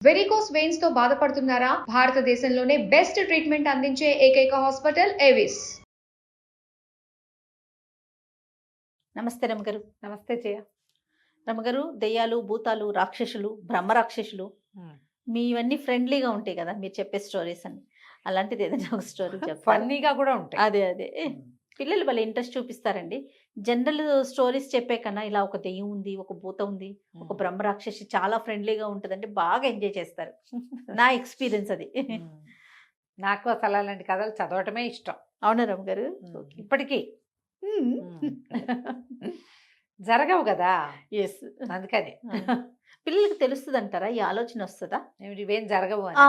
Varicose veins తో బాధపడుతున్నారా? భారతదేశంలోనే బెస్ట్ ట్రీట్మెంట్ అందించే ఏకైక హాస్పిటల్ ఏవిస్. నమస్తే రమగారు. నమస్తే జయ. రమగారు, దెయ్యాలు, భూతాలు, రాక్షసులు, బ్రహ్మ రాక్షసులు మీవన్నీ ఫ్రెండ్లీగా ఉంటాయి కదా, మీరు చెప్పే స్టోరీస్ అన్ని. అలాంటిది ఏదైనా ఒక స్టోరీ చెప్పాలి. ఫన్నీగా కూడా ఉంటాయి. అదే పిల్లలు వాళ్ళ ఇంట్రెస్ట్ చూపిస్తారండి. జనరల్ స్టోరీస్ చెప్పే కన్నా ఇలా ఒక దెయ్యం ఉంది, ఒక భూతం ఉంది, ఒక బ్రహ్మ రాక్షసి చాలా ఫ్రెండ్లీగా ఉంటుందంటే బాగా ఎంజాయ్ చేస్తారు. నా ఎక్స్పీరియన్స్ అది. నాకు అసలు అలాంటి కథలు చదవటమే ఇష్టం. అవునా రమగారు? ఇప్పటికీ జరగవు కదా. ఎస్, అందుకని పిల్లలకి తెలుస్తుంది అంటారా? ఈ ఆలోచన వస్తుందా ఇవేం జరగవు అని?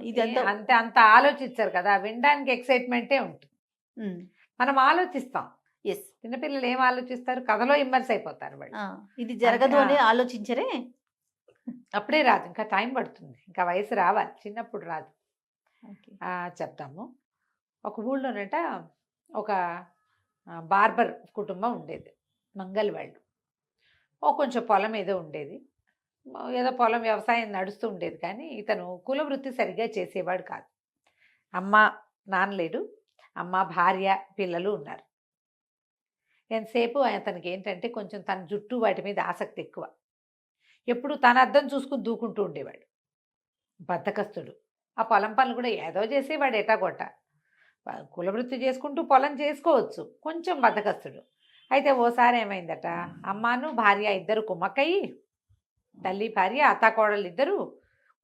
ఇదంతా అంతే, అంత ఆలోచించారు కదా, వినడానికి ఎక్సైట్మెంటే ఉంటుంది. మనం ఆలోచిస్తాం. ఎస్, చిన్నపిల్లలు ఏం ఆలోచిస్తారు? కథలో ఇమ్మర్స్ అయిపోతారు వాళ్ళు. ఇది జరగదు అని ఆలోచించరే. అప్పుడే రాదు, ఇంకా టైం పడుతుంది, ఇంకా వయసు రావాలి, చిన్నప్పుడు రాదు. చెప్తాము. ఒక ఊళ్ళోనట ఒక బార్బర్ కుటుంబం ఉండేది, మంగళ వాళ్ళు. కొంచెం పొలం ఏదో ఉండేది, ఏదో పొలం వ్యవసాయం నడుస్తూ ఉండేది. కానీ ఇతను కుల వృత్తి సరిగ్గా చేసేవాడు కాదు. అమ్మ నాన్న లేడు, అమ్మ భార్య పిల్లలు ఉన్నారు. ఎంతసేపు అతనికి ఏంటంటే కొంచెం తన జుట్టు వాటి మీద ఆసక్తి ఎక్కువ. ఎప్పుడు తన అద్దం చూసుకుని దూకుంటూ ఉండేవాడు, బద్ధకస్తుడు. ఆ పొలం పనులు కూడా ఏదో చేసేవాడు, ఎటాగొట్ట. కులవృత్తి చేసుకుంటూ పొలం చేసుకోవచ్చు, కొంచెం బద్ధకస్తుడు. అయితే ఓసారి ఏమైందట, అమ్మాను భార్య ఇద్దరు కుమ్మక్కయ్యి, తల్లి భార్య అత్తాకోడలు ఇద్దరు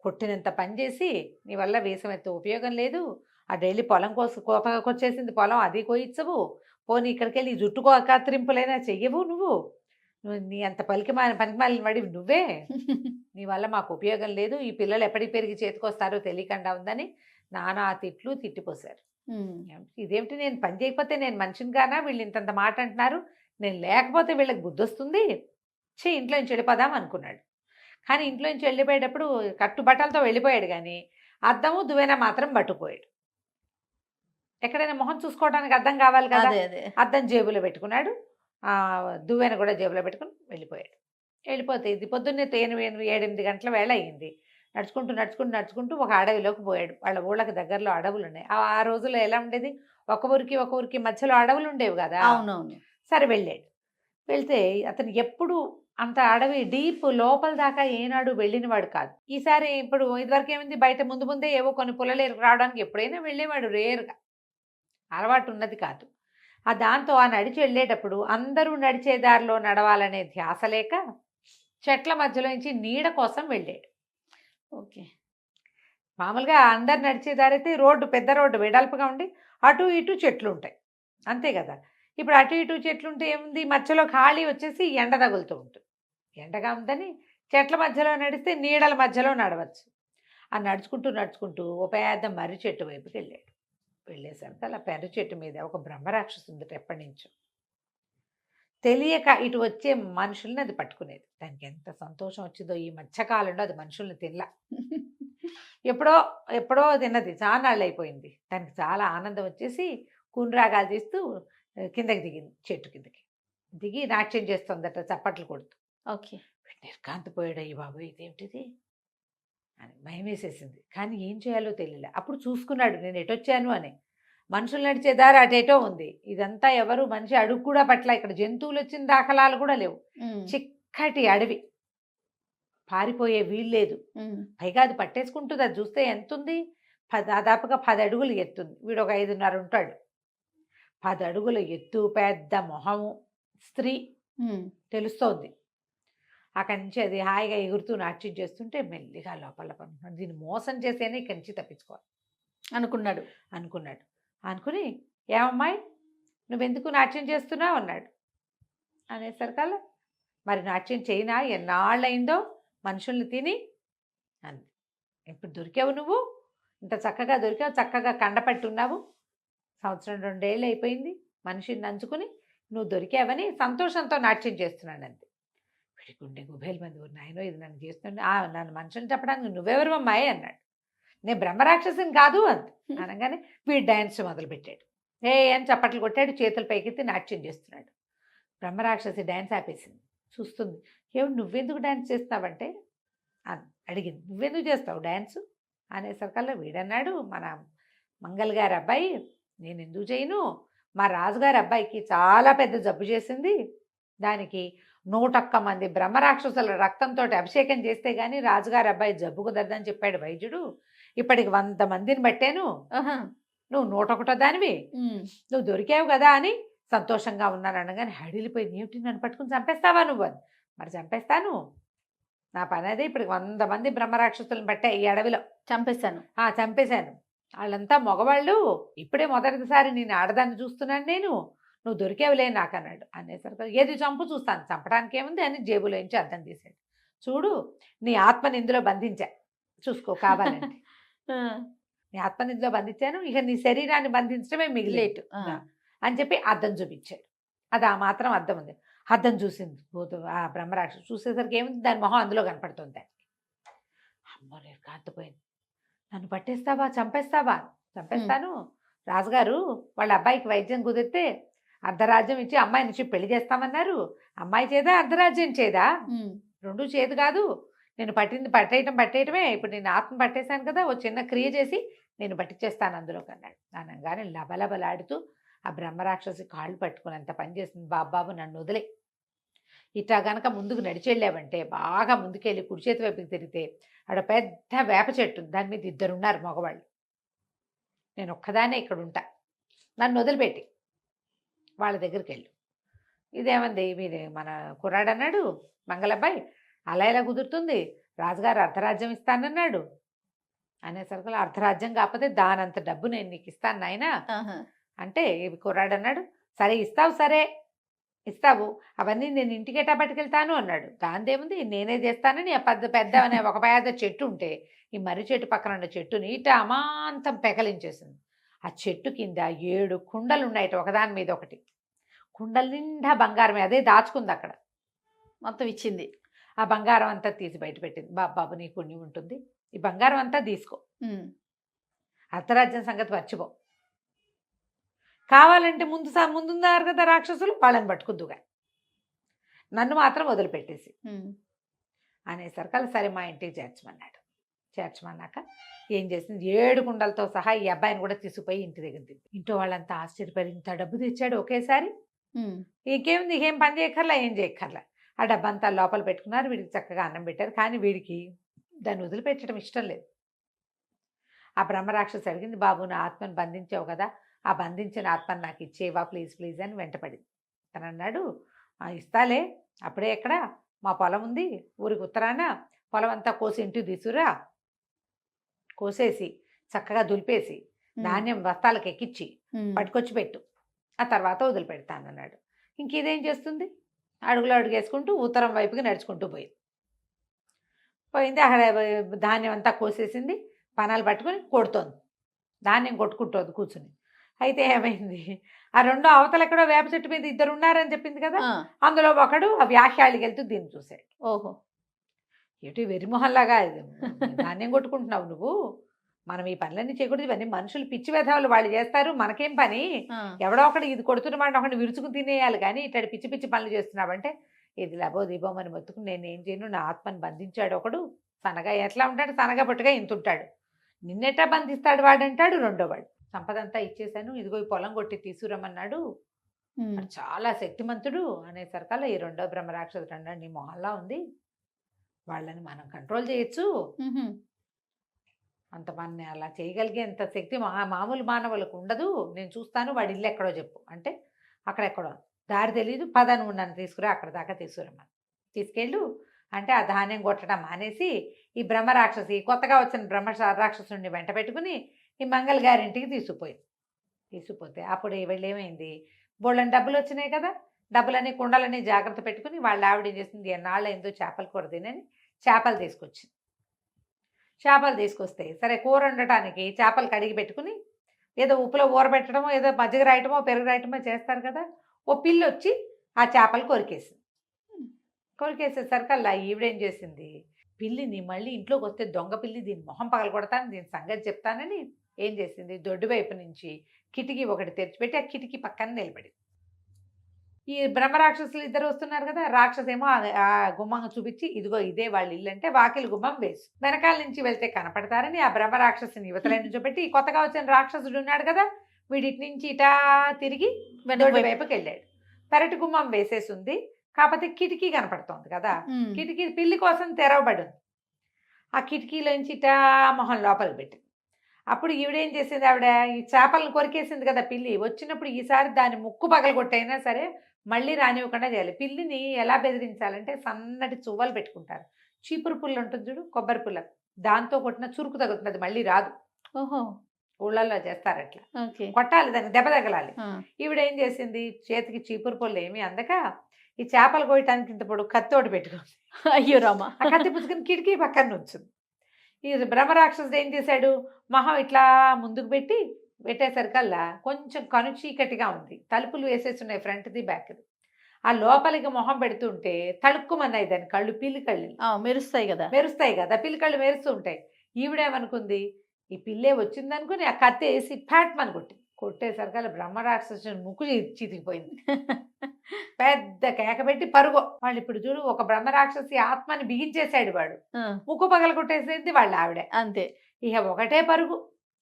కొట్టినంత పని చేసి, నీ వల్ల వేసం ఎత్తే ఉపయోగం లేదు, ఆ డైలీ పొలం కోతకొచ్చేసింది పొలం, అది కోయించవు, పోనీ ఇక్కడికి వెళ్ళి జుట్టు కత్తిరింపులైనా చెయ్యవు, నువ్వు నీ అంత పనికిమాలిన వాడి నువ్వే, నీ వల్ల మాకు ఉపయోగం లేదు, ఈ పిల్లలు ఎప్పటికి పెరిగి చేతికొస్తారో తెలియకుండా ఉందని నానా తిట్లు తిట్టిపోశారు. ఇదేమిటి, నేను పని చేయకపోతే నేను మనిషిని గానా, వీళ్ళు ఇంతంత మాట అంటున్నారు, నేను లేకపోతే వీళ్ళకి బుద్ధి వస్తుంది, ఇంట్లో నుంచి వెళ్ళిపోదాం అనుకున్నాడు. కానీ ఇంట్లో నుంచి వెళ్ళిపోయేటప్పుడు కట్టుబట్టలతో వెళ్ళిపోయాడు, కానీ అద్దము దువ్వెన మాత్రం పట్టుకుపోయాడు. ఎక్కడైనా మొహం చూసుకోవడానికి అద్దం కావాలి కదా, అద్దం జేబులో పెట్టుకున్నాడు, దువ్వెన కూడా జేబులో పెట్టుకుని వెళ్ళిపోతే ఇది పొద్దున్నే 7-8 గంటల వేళ అయ్యింది. నడుచుకుంటూ ఒక అడవిలోకి పోయాడు. వాళ్ళ ఊళ్ళకి దగ్గరలో అడవులు ఉన్నాయి. ఆ రోజుల్లో ఎలా ఉండేది, ఒక ఊరికి మధ్యలో అడవులు ఉండేవి కదా. అవునవును. సరే వెళ్తే అతను ఎప్పుడు అంత అడవి డీప్ లోపల దాకా ఏనాడు వెళ్ళినవాడు కాదు. ఈసారి ఇప్పుడు ఇదివరకు ఏమైంది, బయట ముందే ఏవో కొన్ని పుల్లలు రావడానికి ఎప్పుడైనా వెళ్ళేవాడు, రేర్గా, అలవాటు ఉన్నది కాదు. దాంతో నడిచి వెళ్ళేటప్పుడు అందరూ నడిచే దారిలో నడవాలనే ధ్యాస లేక చెట్ల మధ్యలో నుంచి నీడ కోసం వెళ్ళాడు. ఓకే, మామూలుగా అందరు నడిచే దారి అయితే రోడ్డు, పెద్ద రోడ్డు వెడల్పుగా ఉండి అటు ఇటు చెట్లు ఉంటాయి, అంతే కదా. ఇప్పుడు అటు ఇటు చెట్లు ఉంటే ఏముంది, మధ్యలో ఖాళీ వచ్చేసి ఎండ తగులుతూ ఉంటుంది. ఎండగా ఉందని చెట్ల మధ్యలో నడిస్తే నీడల మధ్యలో నడవచ్చు. నడుచుకుంటూ ఒక పెద్ద మర్రి చెట్టు వైపుకి వెళ్ళేసరికి అలా పెర్రి చెట్టు మీద ఒక బ్రహ్మరాక్షసు ఉంది. ఎప్పటి నుంచో తెలియక ఇటు వచ్చే మనుషుల్ని అది పట్టుకునేది. దానికి ఎంత సంతోషం వచ్చిందో ఈ మధ్యకాలంలో, అది మనుషుల్ని తినలా. ఎప్పుడో తిన్నది, చాలాళ్ళు అయిపోయింది. దానికి చాలా ఆనందం వచ్చేసి కూనరాగాలు తీస్తూ కిందకి దిగింది, చెట్టు కిందకి దిగి నాట్యం చేస్తుందట, చప్పట్లు కొడుతూ. ఓకే, నిర్కాంతపోయాడు. అయ్యి బాబు ఇదేమిటిది అని భయం వేసేసింది. కానీ ఏం చేయాలో తెలియలే. అప్పుడు చూసుకున్నాడు, నేను ఎటొచ్చాను అని. మనుషులు నడిచే దారి అటేటో ఉంది, ఇదంతా ఎవరు మనిషి అడుగు కూడా పట్ల, ఇక్కడ జంతువులు వచ్చిన దాఖలాలు కూడా లేవు. చిక్కటి అడవి, పారిపోయే వీల్లేదు. పైగా అది పట్టేసుకుంటుంది. అది చూస్తే ఎంత ఉంది, దాదాపుగా 10 అడుగులు ఎత్తుంది. వీడు ఒక 5.5 ఉంటాడు. 10 అడుగుల ఎత్తు, పెద్ద మొహము, స్త్రీ తెలుస్తోంది. అక్కడి నుంచి అది హాయిగా ఎగురుతూ నాట్యం చేస్తుంటే మెల్లిగా లోపల పనుకున్నాడు. దీన్ని మోసం చేసేనే ఇక్కడి నుంచి తప్పించుకోవాలి అనుకున్నాడు. అనుకుని, ఏమమ్మాయి నువ్వెందుకు నాట్యం చేస్తున్నావు అన్నాడు. అనేసరికల్లా, మరి నాట్యం చేయనా, ఎన్నాళ్ళయిందో మనుషుల్ని తిని అంది. ఇప్పుడు దొరికావు నువ్వు, ఇంత చక్కగా దొరికావు, చక్కగా కండపట్టున్నావు, 1-2 ఏళ్ళు అయిపోయింది మనిషిని నంచుకుని, నువ్వు దొరికావని సంతోషంతో నాట్యం చేస్తున్నానంది. వీడి గుండె గుబేలు మంది, నాయనో ఇది నన్ను చేస్తుండే, నన్ను మనుషులు చెప్పడానికి నువ్వెవరు అమ్మాయి అన్నాడు. నేను బ్రహ్మరాక్షసిని కాదు అంది. అనగానే వీడు డ్యాన్స్ మొదలుపెట్టాడు. అని చప్పట్లు కొట్టాడు, చేతులు పైకెత్తి నాట్యం చేస్తున్నాడు. బ్రహ్మరాక్షసి డ్యాన్స్ ఆపేసింది, చూస్తుంది. ఏమి నువ్వెందుకు డ్యాన్స్ చేస్తున్నావంటే అడిగింది. నువ్వెందుకు చేస్తావు డ్యాన్సు అనేసరికల్లా వీడన్నాడు, మన మంగళ గారి అబ్బాయి, నేను ఎందుకు చేయను, మా రాజుగారి అబ్బాయికి చాలా పెద్ద జబ్బు చేసింది, దానికి 101 మంది బ్రహ్మరాక్షసుల రక్తంతో అభిషేకం చేస్తే గానీ రాజుగారి అబ్బాయి జబ్బు కుదరదని చెప్పాడు వైద్యుడు. ఇప్పటికి 100 మందిని పట్టాను, నువ్వు 101 దానివి, నువ్వు దొరికావు కదా అని సంతోషంగా ఉన్నాను అనగానే హడిలిపోయింది. ఏమిటి, నన్ను పట్టుకుని చంపేస్తావా నువ్వు అని. మరి చంపేస్తాను, నా పని అదే. ఇప్పుడు 100 మంది బ్రహ్మరాక్షసులను పట్టా ఈ అడవిలో, చంపేశాను. చంపేశాను. వాళ్ళంతా మగవాళ్ళు, ఇప్పుడే మొదటిసారి నేను ఆడదాన్ని చూస్తున్నాను నేను, నువ్వు దొరికేవులే నాకు అన్నాడు. అనేసరికి ఏది చంపు చూస్తాను, చంపడానికి ఏముంది అని జేబులోంచి అద్దం తీశాడు. చూడు, నీ ఆత్మని ఇందులో బంధించా, చూసుకో కావాలంటే. నీ ఆత్మని ఇందులో బంధించాను, ఇక నీ శరీరాన్ని బంధించడమే మిగిలేటు అని చెప్పి అద్దం చూపించాడు. అది ఆ మాత్రం అద్దం ఉంది. అద్దం చూసింది ఆ బ్రహ్మరాక్షసు. చూసేసరికి ఏముంది, దాని మొహం అందులో కనపడుతుంది. అమ్మో, నేను కాంతిపోయింది. నన్ను పట్టేస్తావా, చంపేస్తావా? చంపేస్తాను. రాజుగారు వాళ్ళ అబ్బాయికి వైద్యం కుదిరితే అర్ధరాజ్యం ఇచ్చి అమ్మాయి నుంచి పెళ్లి చేస్తామన్నారు. అమ్మాయి చేదా, అర్ధరాజ్యం చేదా? రెండు చేదు కాదు. నేను పట్టేయటమే. ఇప్పుడు నేను ఆత్మ పట్టేశాను కదా, ఓ చిన్న క్రియ చేసి నేను పట్టించేస్తాను అందులోకి అన్నాడు. అనగానే లబలబలాడుతూ ఆ బ్రహ్మరాక్షసి కాళ్ళు పట్టుకుని పని చేస్తుంది. బాబాబు నన్ను వదిలే, ఇట్లా గనక ముందుకు నడిచెళ్ళావంటే, బాగా ముందుకెళ్ళి కుడి చేతి వైపుకి తిరిగితే ఆడ పెద్ద వేప చెట్టు, దాని మీద 2 ఉన్నారు మగవాళ్ళు, నేను ఒక్కదానే ఇక్కడ ఉంటా, నన్ను వదిలిపెట్టి వాళ్ళ దగ్గరికి వెళ్ళు. ఇదేమంది, మీరు మన కుర్రాడు అన్నాడు మంగళబ్బాయి, అలా ఎలా కుదురుతుంది, రాజుగారు అర్ధరాజ్యం ఇస్తానన్నాడు. అనేసరికి అర్ధరాజ్యం కాకపోతే దానంత డబ్బు నేను నీకు ఇస్తాను నాయనా అంటే, కుర్రాడు అన్నాడు, సరే ఇస్తావు, సరే ఇస్తావు, అవన్నీ నేను ఇంటికేటా పట్టుకెళ్తాను అన్నాడు. దాందేముంది, నేనే చేస్తానని పెద్ద అనే ఒక పెద్ద చెట్టు ఉంటే, ఈ మర్రి చెట్టు పక్కన ఉన్న చెట్టుని ఇట అమాంతం పెకలించేసింది. ఆ చెట్టు కింద 7 కుండలు ఉన్నాయట, ఒకదాని మీద ఒకటి. కుండల నిండా బంగారమే, అదే దాచుకుంది అక్కడ, మొత్తం ఇచ్చింది. ఆ బంగారం అంతా తీసి బయట పెట్టింది. బాబాబు నీ పుణ్యం ఉంటుంది, ఈ బంగారం అంతా తీసుకో, అర్ధరాజ్యం సంగతి మర్చిపో, కావాలంటే ముందున్నారు కదా రాక్షసులు, వాళ్ళని పట్టుకుందుగా, నన్ను మాత్రం వదిలిపెట్టేసి అనేసరికి అలా సరే మా ఇంటికి చేర్చమన్నాడు. చేర్చమన్నాక ఏం చేసింది, 7 కుండలతో సహా ఈ అబ్బాయిని కూడా తీసుకుపోయి ఇంటి దగ్గర దింపి, ఇంట్లో వాళ్ళంతా ఆశ్చర్యపడి, ఇంత డబ్బు తెచ్చాడు ఒకేసారి, ఇంకేముంది, ఏం పని చేయక్కర్లా, ఏం చేయక్కర్లా. ఆ డబ్బంతా లోపల పెట్టుకున్నారు, వీడికి చక్కగా అన్నం పెట్టారు. కానీ వీడికి దాన్ని వదిలిపెట్టడం ఇష్టం లేదు. ఆ బ్రహ్మరాక్షసు అడిగింది, బాబు నా ఆత్మను బంధించావు కదా, ఆ బంధించిన ఆత్మను నాకు ఇచ్చేవా ప్లీజ్ ప్లీజ్ అని వెంటపడింది. తను అన్నాడు, ఇస్తాలే, అప్పుడే ఎక్కడ, మా పొలం ఉంది ఊరికి ఉత్తరాన, పొలం అంతా కోసి ఇంటికి తీసుకురా, కోసేసి చక్కగా దులిపేసి ధాన్యం బస్తాలకు ఎక్కించి పట్టుకొచ్చి పెట్టు, ఆ తర్వాత వదిలిపెడతానన్నాడు. ఇంక ఇదేం చేస్తుంది, అడుగులు అడుగేసుకుంటూ ఉత్తరం వైపుకి నడుచుకుంటూ పోయింది. అక్కడ ధాన్యం అంతా కోసేసింది, పనాలు పట్టుకొని కొడుతోంది, ధాన్యం కొట్టుకుంటోంది కూర్చుని. అయితే ఏమైంది, ఆ రెండో అవతల ఎక్కడో వేప చెట్టు మీద 2 ఉన్నారని చెప్పింది కదా, అందులో ఒకడు ఆ వ్యాఖ్యాళికి వెళ్తూ దీన్ని చూశాడు. ఓహో, ఏటి వెరిమొహల్లాగా ధాన్యం కొట్టుకుంటున్నావు నువ్వు, మనం ఈ పనులన్నీ చేయకూడదు, ఇవన్నీ మనుషులు పిచ్చి వేధవాళ్ళు, వాళ్ళు చేస్తారు, మనకేం పని, ఎవడో ఒకటి ఇది కొడుతున్నమాట ఒకటి విరుచుకుని తినేయాలి, కానీ ఇట్లాంటి పిచ్చి పిచ్చి పనులు చేస్తున్నావంటే, ఇది లబో దీపమని మొత్తుకుని నేనేం చేయను, నా ఆత్మని బంధించాడు ఒకడు, సనగా ఎట్లా ఉంటాడు, సనగా పట్టుగా ఇంత ఉంటాడు, నిన్నెట్టా బంధిస్తాడు వాడంటాడు రెండోవాడు. సంపదంతా ఇచ్చేశాను, ఇదిగో ఈ పొలం కొట్టి తీసుకురమ్మన్నాడు, చాలా శక్తిమంతుడు అనేసరికల్లా ఈ రెండో బ్రహ్మరాక్షసుడు అన్నాడు, నీ మొహల్లా ఉంది, వాళ్ళని మనం కంట్రోల్ చేయొచ్చు, అంత మన అలా చేయగలిగే అంత శక్తి మామూలు మానవులకు ఉండదు, నేను చూస్తాను, వాడి ఇల్లు ఎక్కడో చెప్పు అంటే, అక్కడెక్కడో దారి తెలీదు, పద నువ్వు నన్ను తీసుకురా, అక్కడ దాకా తీసుకురమ్మని తీసుకెళ్ళు అంటే, ఆ ధాన్యం కొట్టడం మానేసి ఈ బ్రహ్మరాక్షసి, కొత్తగా వచ్చిన బ్రహ్మరాక్షసుని వెంట పెట్టుకుని ఈ మంగళ గారింటికి తీసుకుపోతే అప్పుడు వీళ్ళు ఏమైంది, బోళ్ళని డబ్బులు వచ్చినాయి కదా, డబ్బులని కుండలని జాగ్రత్త పెట్టుకుని వాళ్ళ ఆవిడ ఏం చేసింది, ఎన్నాళ్ళు ఏందో చేపల కూర తినని చేపలు తీసుకొచ్చింది. చేపలు తీసుకొస్తే సరే కూర వండటానికి చేపలు కడిగి పెట్టుకుని, ఏదో ఉప్పులో ఊరబెట్టడమో ఏదో మజ్జిగ రాయటమో పెరుగు రాయటమో చేస్తారు కదా, ఓ పిల్లి వచ్చి ఆ చేపలు కొరికేసేసరికల్లా ఈవిడేం చేసింది, పిల్లిని మళ్ళీ ఇంట్లోకి వస్తే దొంగ పిల్లి, దీని మొహం పగల కొడతాను, దీని సంగతి చెప్తానని ఏం చేసింది, దొడ్డు వైపు నుంచి కిటికీ ఒకటి తెరిచిపెట్టి ఆ కిటికీ పక్కన నిలబడింది. ఈ బ్రహ్మరాక్షసులు ఇద్దరు వస్తున్నారు కదా, రాక్షసేమో ఆ గుమ్మం చూపించి ఇదిగో ఇదే వాళ్ళ ఇల్లు అంటే వాకిలి గుమ్మం వేసు, వెనకాల నుంచి వెళ్తే కనపడతారని ఆ బ్రహ్మరాక్షసుని యువతల నుంచి పెట్టి ఈ కొత్తగా వచ్చిన రాక్షసుడు ఉన్నాడు కదా, వీడిటి నుంచి ఇటా తిరిగి దొడ్డి వైపుకి వెళ్ళాడు. పెరటి గుమ్మం వేసేసి ఉంది, కాకపోతే కిటికీ కనపడుతోంది కదా, కిటికీ పిల్లి కోసం తెరవబడి ఉంది. ఆ కిటికీలోంచి ఇటా మొహం లోపలికి పెట్టి అప్పుడు ఈవిడేం చేసింది, ఆవిడ ఈ చేపలను కొరికేసింది కదా పిల్లి, వచ్చినప్పుడు ఈసారి దాని ముక్కు పగలగొట్టైనా సరే మళ్ళీ రానివ్వకుండా చేయాలి. పిల్లిని ఎలా బెదిరించాలంటే సన్నటి చువ్వలు పెట్టుకుంటారు, చీపురు పుల్ల ఉంటుంది చూడు, కొబ్బరి పుల్ల, దాంతో కొట్టిన చురుకు తగులుతుంది, అది మళ్ళీ రాదు. ఓహో, ఊళ్ళల్లో చేస్తారు అట్లా, కొట్టాలి, దాన్ని దెబ్బ తగలాలి. ఈవిడేం చేసింది, చేతికి చీపురు పుల్ల ఏమి అందక ఈ చేపలు కోయటానికి ఇంత పొడు కత్తోటి పెట్టుకుంది. అయ్యో రామా, ఆ కత్తి పుచ్చుకుని కిటికీ పక్కన ఉంచుంది. ఈ బ్రహ్మరాక్షసుడు ఏం చేశాడు, మొహం ఇట్లా ముందుకు పెట్టేసరికల్లా కొంచెం కను చీకటిగా ఉంది, తలుపులు వేసేస్తున్నాయి ఫ్రంట్ది బ్యాక్ది. ఆ లోపలికి మొహం పెడుతుంటే తడుక్కుమన్నాయి దాని కళ్ళు, పిల్లి కళ్ళు మెరుస్తాయి కదా, పిల్లి కళ్ళు మెరుస్తూ ఉంటాయి. ఈవిడేమనుకుంది, ఈ పిల్లే వచ్చిందనుకుని ఆ కత్తి వేసి ఫ్యాట్మని కొట్టేసరికల్లా బ్రహ్మరాక్షసుని ముక్కు చితికిపోయింది. పెద్ద కేక పెట్టి పరుగు. వాళ్ళు ఇప్పుడు చూడు, ఒక బ్రహ్మరాక్షసి ఆత్మని బిగించేశాడు వాడు, ముక్కు పగల కొట్టేసేది వాళ్ళ ఆవిడ, అంతే. ఇక ఒకటే పరుగు.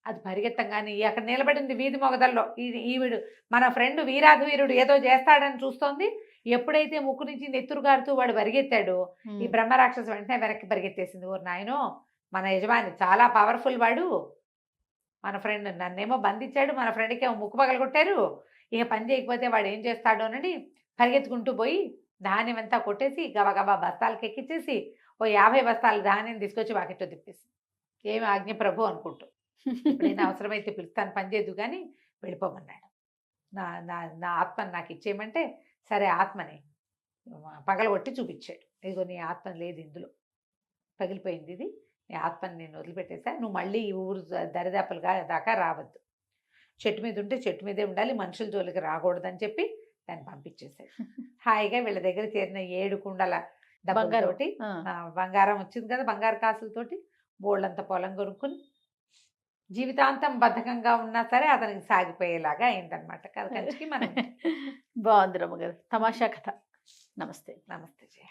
అది పరిగెత్తంగానే అక్కడ నిలబడింది వీధి మొగదల్లో. ఈవిడు మన ఫ్రెండ్ వీరాధవీరుడు ఏదో చేస్తాడని చూస్తోంది. ఎప్పుడైతే ముక్కు నుంచి నెత్తురు గారుతూ వాడు పరిగెత్తాడో ఈ బ్రహ్మరాక్షసు వెంటనే వెనక్కి పరిగెత్తేసింది. ఓ నాయనో, మన యజమాని చాలా పవర్ఫుల్ వాడు, మన ఫ్రెండ్ నన్నేమో బంధించాడు, మన ఫ్రెండ్కి ఏమో ముక్కు పగల కొట్టారు, ఇక పని చేయకపోతే వాడు ఏం చేస్తాడోనని పరిగెత్తుకుంటూ పోయి ధాన్యం అంతా కొట్టేసి గబగబా బస్తాలకు ఎక్కించేసి ఓ 50 బస్తాల ధాన్యం తీసుకొచ్చి వాకిట్లో తిప్పేసి, ఏమి ఆజ్ఞ ప్రభు అనుకుంటూ, ఎప్పుడైనా అవసరమైతే పిలుస్తాను, పని చేయదు కానీ వెళ్ళిపోమన్నాడు. నా ఆత్మని నాకు ఇచ్చేయమంటే సరే ఆత్మని పగలగొట్టి చూపించాడు. ఇదిగో నీ ఆత్మ లేదు ఇందులో, పగిలిపోయింది ఇది, నీ ఆత్మని నేను వదిలిపెట్టేసా, నువ్వు మళ్ళీ ఈ ఊరు దరిదాపులుగా దాకా రావద్దు, చెట్టు మీద ఉంటే చెట్టు మీదే ఉండాలి, మనుషుల జోలికి రాకూడదని చెప్పి దాన్ని పంపించేసాడు. హాయిగా వీళ్ళ దగ్గర చేరిన 7 కుండల డబ్బులతోటి, బంగారం వచ్చింది కదా, బంగారు కాసులతోటి బోళ్ళంత పొలం కొనుక్కుని జీవితాంతం బద్ధకంగా ఉన్నా సరే అతనికి సాగిపోయేలాగా అయిందనమాట కథ కంచికి. మనం బాగుంది రమ్మగారు, తమాషా కథ. నమస్తే. నమస్తే జయ.